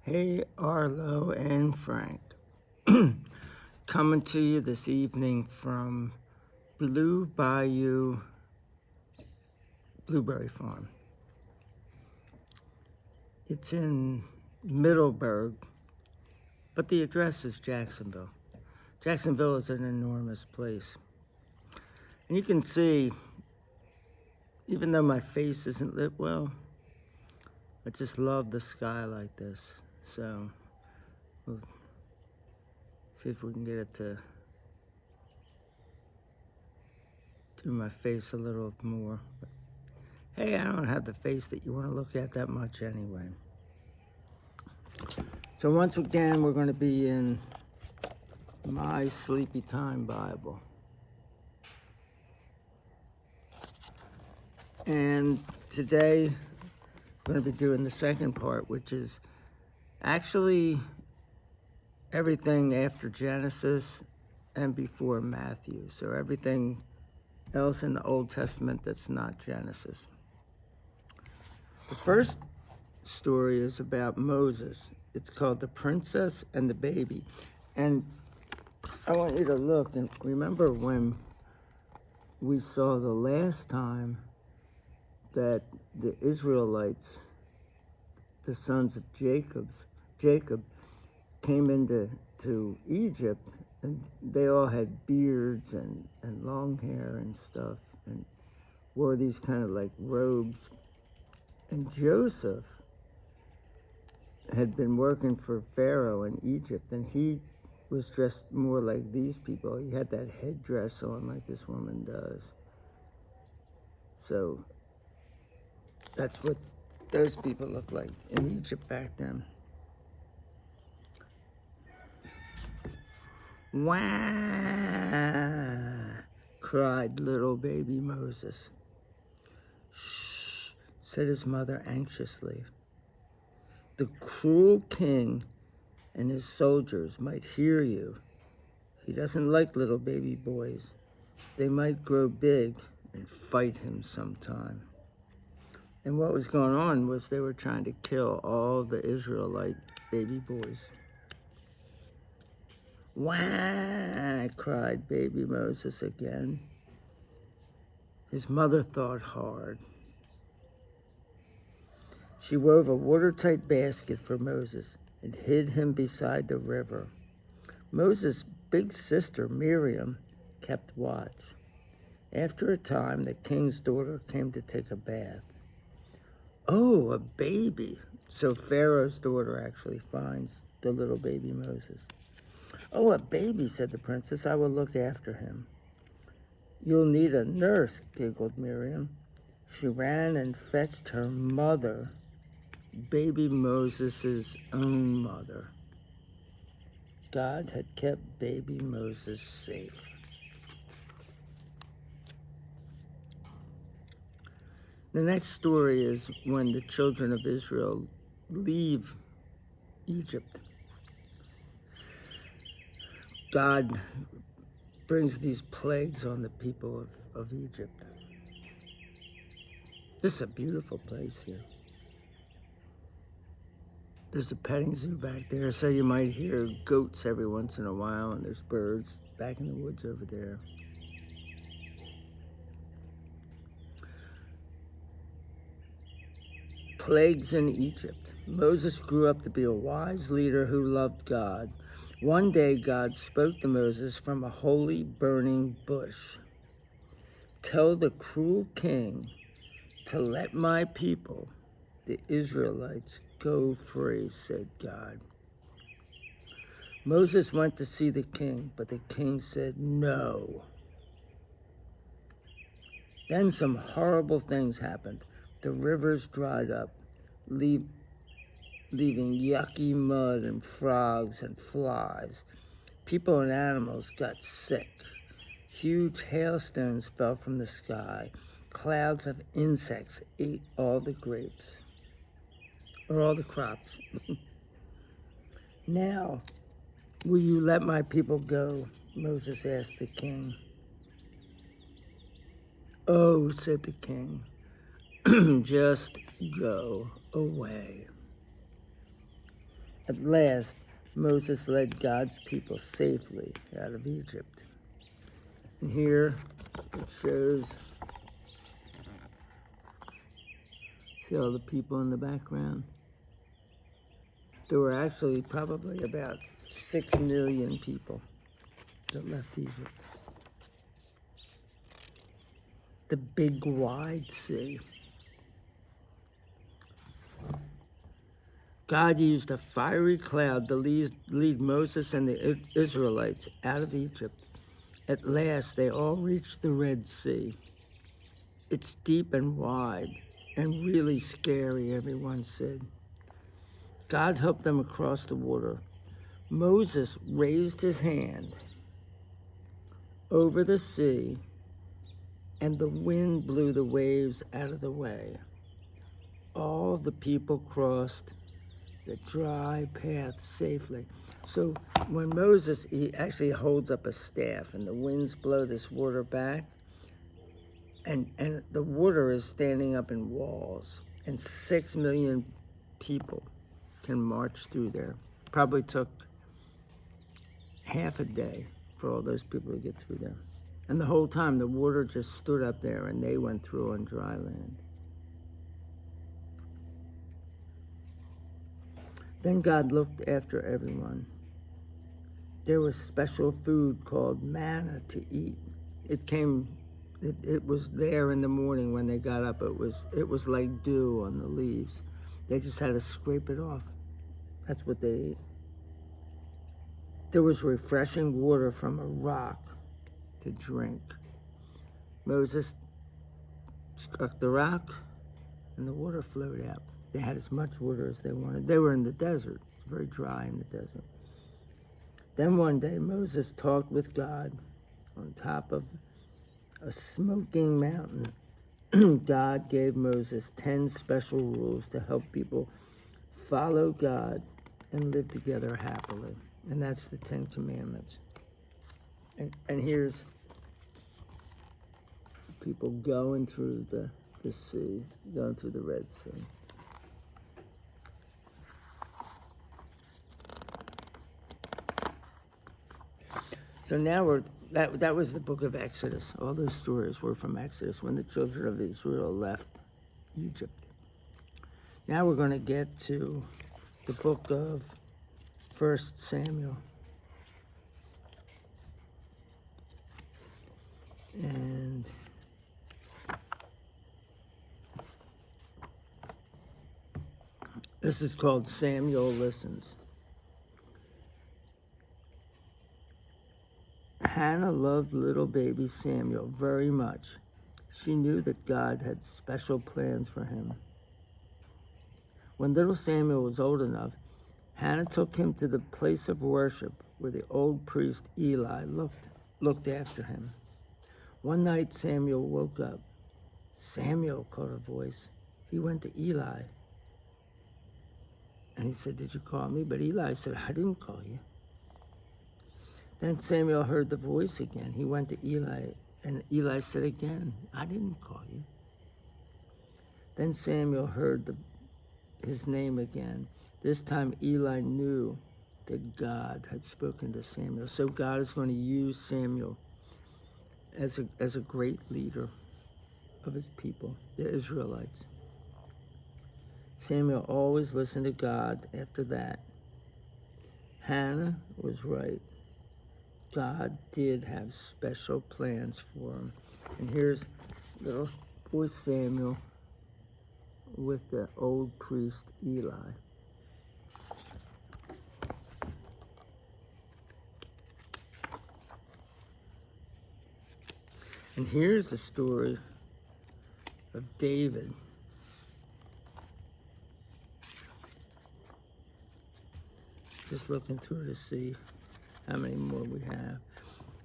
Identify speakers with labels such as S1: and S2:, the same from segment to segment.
S1: Hey, Arlo and Frank. Coming to you this evening from Blue Bayou Blueberry Farm. It's in Middleburg, but the address is Jacksonville. Jacksonville is an enormous place. And you can see, even though my face isn't lit well, I just love the sky like this. So we'll see if we can get it to do my face a little more. But hey, I don't have the face that you want to look at that much anyway. So once again, we're going to be in my Sleepy Time Bible. And today, we're going to be doing the second part, which is actually everything after Genesis and before Matthew. So everything else in the Old Testament that's not Genesis. The first story is about Moses. It's called The Princess and the Baby. And I want you to look and remember when we saw the last time that the Israelites, the sons of Jacob came into Egypt, and they all had beards and long hair and stuff and wore these kind of like robes. And Joseph had been working for Pharaoh in Egypt, and he was dressed more like these people. He had that headdress on like this woman does. So that's what those people looked like in Egypt back then. Wah! Cried little baby Moses. Shh, said his mother anxiously. The cruel king and his soldiers might hear you. He doesn't like little baby boys. They might grow big and fight him sometime. And what was going on was they were trying to kill all the Israelite baby boys. Wah! Cried baby Moses again. His mother thought hard. She wove a watertight basket for Moses and hid him beside the river. Moses' big sister, Miriam, kept watch. After a time, the king's daughter came to take a bath. Oh, a baby. So Pharaoh's daughter actually finds the little baby Moses. Oh, a baby, said the princess. I will look after him. You'll need a nurse, giggled Miriam. She ran and fetched her mother, baby Moses' own mother. God had kept baby Moses safe. The next story is when the children of Israel leave Egypt. God brings these plagues on the people of Egypt. This is a beautiful place here. There's a petting zoo back there, so you might hear goats every once in a while, and there's birds back in the woods over there. Plagues in Egypt. Moses grew up to be a wise leader who loved God. One day, God spoke to Moses from a holy burning bush. Tell the cruel king to let my people, the Israelites, go free, said God. Moses went to see the king, but the king said no. Then some horrible things happened. The rivers dried up, leaving yucky mud and frogs and flies. People and animals got sick. Huge hailstones fell from the sky. Clouds of insects ate all the grapes, or all the crops. Now, will you let my people go? Moses asked the king. Oh, said the king, just go away. At last, Moses led God's people safely out of Egypt. And here it shows, see all the people in the background? There were actually probably about 6 million people that left Egypt. The big wide sea. God used a fiery cloud to lead Moses and the Israelites out of Egypt. At last, they all reached the Red Sea. It's deep and wide and really scary, everyone said. God helped them across the water. Moses raised his hand over the sea, and the wind blew the waves out of the way. All the people crossed the dry path safely. So when Moses, he actually holds up a staff, and the winds blow this water back, and the water is standing up in walls, and 6 million people can march through there. Probably took half a day for all those people to get through there. And the whole time, the water just stood up there, and they went through on dry land. Then God looked after everyone. There was special food called manna to eat. It was there in the morning when they got up. It was like dew on the leaves. They just had to scrape it off. That's what they ate. There was refreshing water from a rock to drink. Moses struck the rock, and the water flowed out. They had as much water as they wanted. They were in the desert. It's very dry in the desert. Then one day, Moses talked with God on top of a smoking mountain. God gave Moses 10 special rules to help people follow God and live together happily. And that's the 10 Commandments. And here's people going through the sea, going through the Red Sea. So now that was the book of Exodus. All those stories were from Exodus when the children of Israel left Egypt. Now we're going to get to the book of 1 Samuel. And this is called Samuel Listens. Hannah loved little baby Samuel very much. She knew that God had special plans for him. When little Samuel was old enough, Hannah took him to the place of worship where the old priest Eli looked after him. One night Samuel woke up. Samuel, called a voice. He went to Eli. And he said, "Did you call me?" But Eli said, "I didn't call you." Then Samuel heard the voice again. He went to Eli, and Eli said again, "I didn't call you." Then Samuel heard his name again. This time Eli knew that God had spoken to Samuel. So God is going to use Samuel as a great leader of his people, the Israelites. Samuel always listened to God after that. Hannah was right. God did have special plans for him. And here's little boy Samuel with the old priest Eli. And here's the story of David. Just looking through to see how many more we have.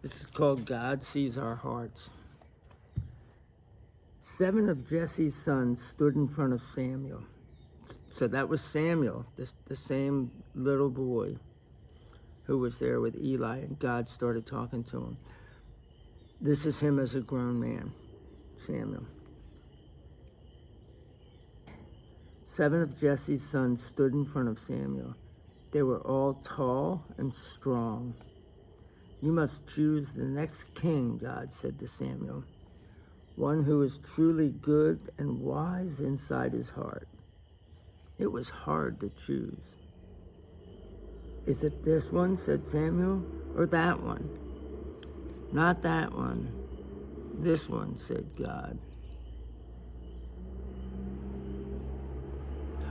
S1: This is called God Sees Our Hearts. 7 of Jesse's sons stood in front of Samuel. So that was Samuel, the same little boy who was there with Eli, and God started talking to him. This is him as a grown man, Samuel. 7 of Jesse's sons stood in front of Samuel. They were all tall and strong. You must choose the next king, God said to Samuel, one who is truly good and wise inside his heart. It was hard to choose. Is it this one, said Samuel, or that one? Not that one. This one, said God.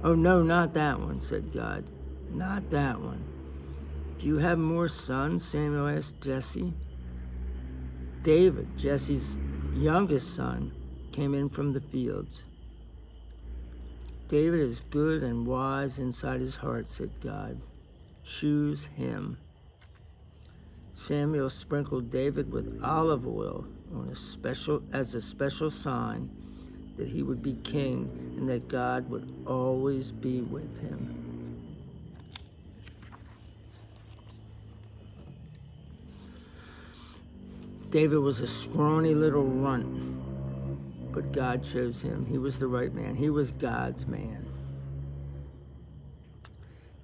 S1: Oh, no, not that one, said God. Not that one. Do you have more sons? Samuel asked Jesse. David, Jesse's youngest son, came in from the fields. David is good and wise inside his heart, said God. Choose him. Samuel sprinkled David with olive oil as a special sign that he would be king and that God would always be with him. David was a scrawny little runt, but God chose him. He was the right man. He was God's man.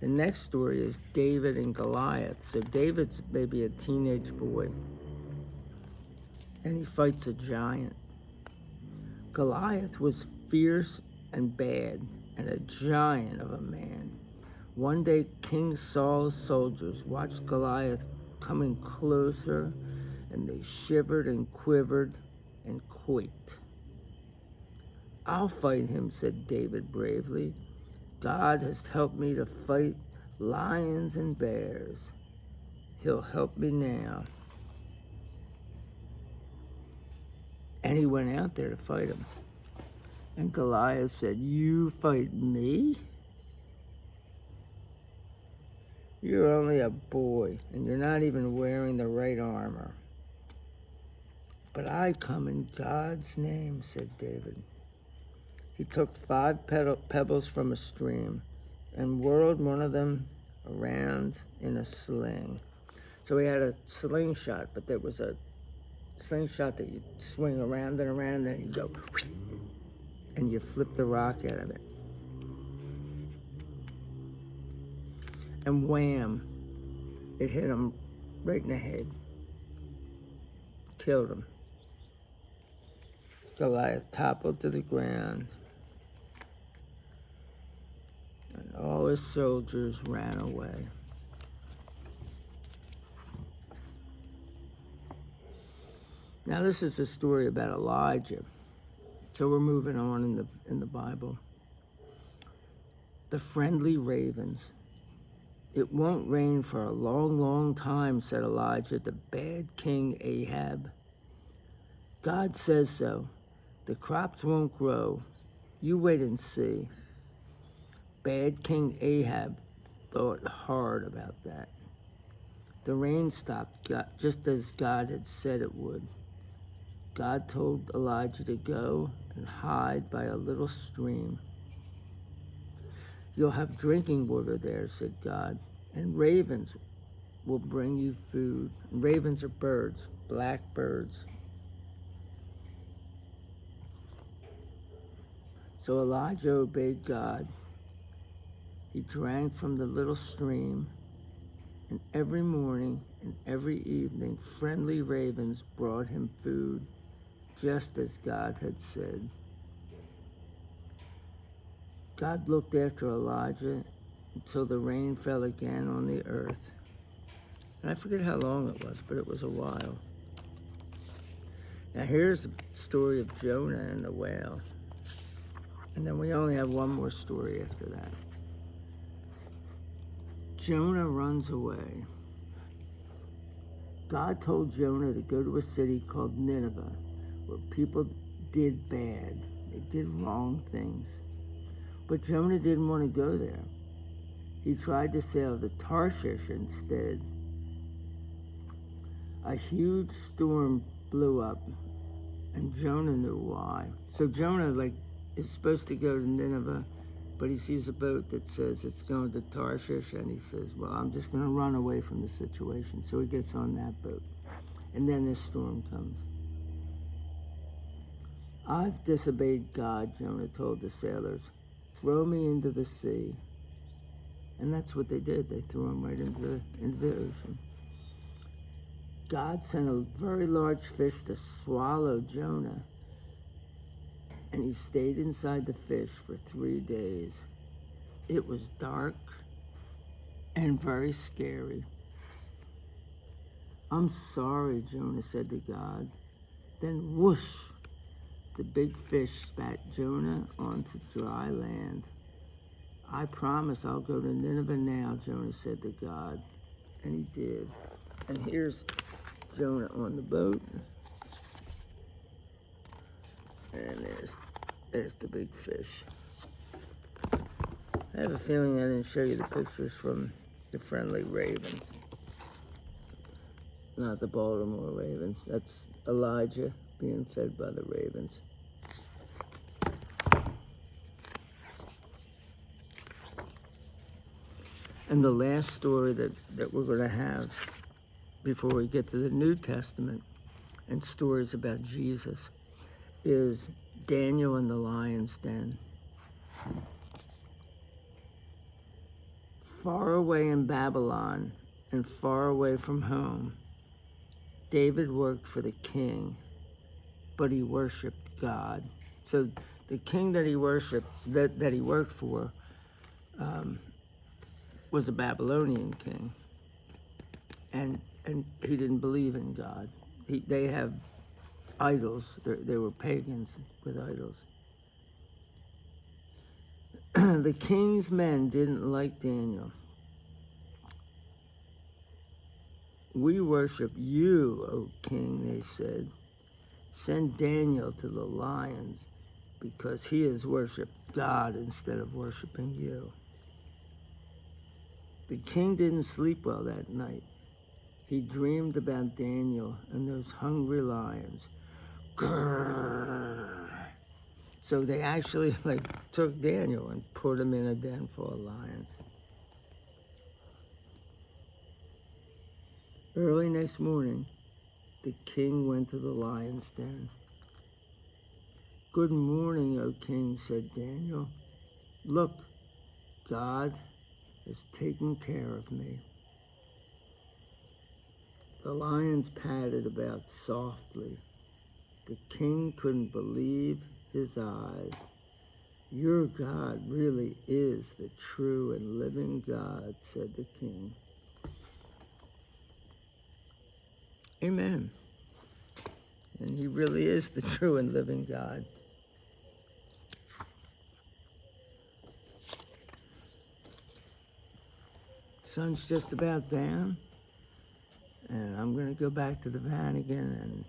S1: The next story is David and Goliath. So David's maybe a teenage boy, and he fights a giant. Goliath was fierce and bad, and a giant of a man. One day, King Saul's soldiers watched Goliath coming closer, and they shivered and quivered and quaked. I'll fight him, said David bravely. God has helped me to fight lions and bears. He'll help me now. And he went out there to fight him. And Goliath said, you fight me? You're only a boy, and you're not even wearing the right armor. But I come in God's name, said David. He took 5 pebbles from a stream and whirled one of them around in a sling. So he had a slingshot, but there was a slingshot that you swing around and around, and then you go, and you flip the rock out of it. And wham, it hit him right in the head. Killed him. Goliath toppled to the ground, and all his soldiers ran away. Now this is a story about Elijah. So we're moving on in the Bible. The friendly ravens. It won't rain for a long, long time, said Elijah, the bad king Ahab. God says so. The crops won't grow. You wait and see. Bad King Ahab thought hard about that. The rain stopped just as God had said it would. God told Elijah to go and hide by a little stream. You'll have drinking water there, said God, and ravens will bring you food. And ravens are birds, black birds. So Elijah obeyed God. He drank from the little stream, and every morning and every evening, friendly ravens brought him food, just as God had said. God looked after Elijah until the rain fell again on the earth. And I forget how long it was, but it was a while. Now here's the story of Jonah and the whale. And then we only have one more story after that. Jonah runs away. God told Jonah to go to a city called Nineveh, where people did bad. They did wrong things. But Jonah didn't want to go there. He tried to sail to Tarshish instead. A huge storm blew up, and Jonah knew why. So Jonah, is supposed to go to Nineveh, but he sees a boat that says it's going to Tarshish, and he says, well, I'm just going to run away from the situation. So he gets on that boat, and then this storm comes. I've disobeyed God, Jonah told the sailors. Throw me into the sea. And that's what they did. They threw him right into the ocean. God sent a very large fish to swallow Jonah, and he stayed inside the fish for 3 days. It was dark and very scary. "I'm sorry," Jonah said to God. Then whoosh, the big fish spat Jonah onto dry land. "I promise I'll go to Nineveh now," Jonah said to God. And he did. And here's Jonah on the boat. And there's the big fish. I have a feeling I didn't show you the pictures from the friendly ravens. Not the Baltimore Ravens. That's Elijah being fed by the ravens. And the last story that we're going to have before we get to the New Testament and stories about Jesus is Daniel in the lion's den. Far away in Babylon and far away from home, David worked for the king, but he worshiped God. So the king that he worshipped, that he worked for, was a Babylonian king, and he didn't believe in God. They have idols. They were pagans with idols. The king's men didn't like Daniel. "We worship you, O king," they said. "Send Daniel to the lions because he has worshiped God instead of worshiping you." The king didn't sleep well that night. He dreamed about Daniel and those hungry lions. Grrr. So they actually took Daniel and put him in a den full of lions. Early next morning, the king went to the lion's den. "Good morning, O king," said Daniel. "Look, God has taken care of me." The lions padded about softly. The king couldn't believe his eyes. "Your God really is the true and living God," said the king. Amen. And he really is the true and living God. Sun's just about down, and I'm going to go back to the van again and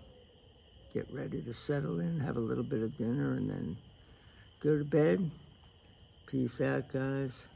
S1: get ready to settle in, have a little bit of dinner, and then go to bed. Peace out, guys.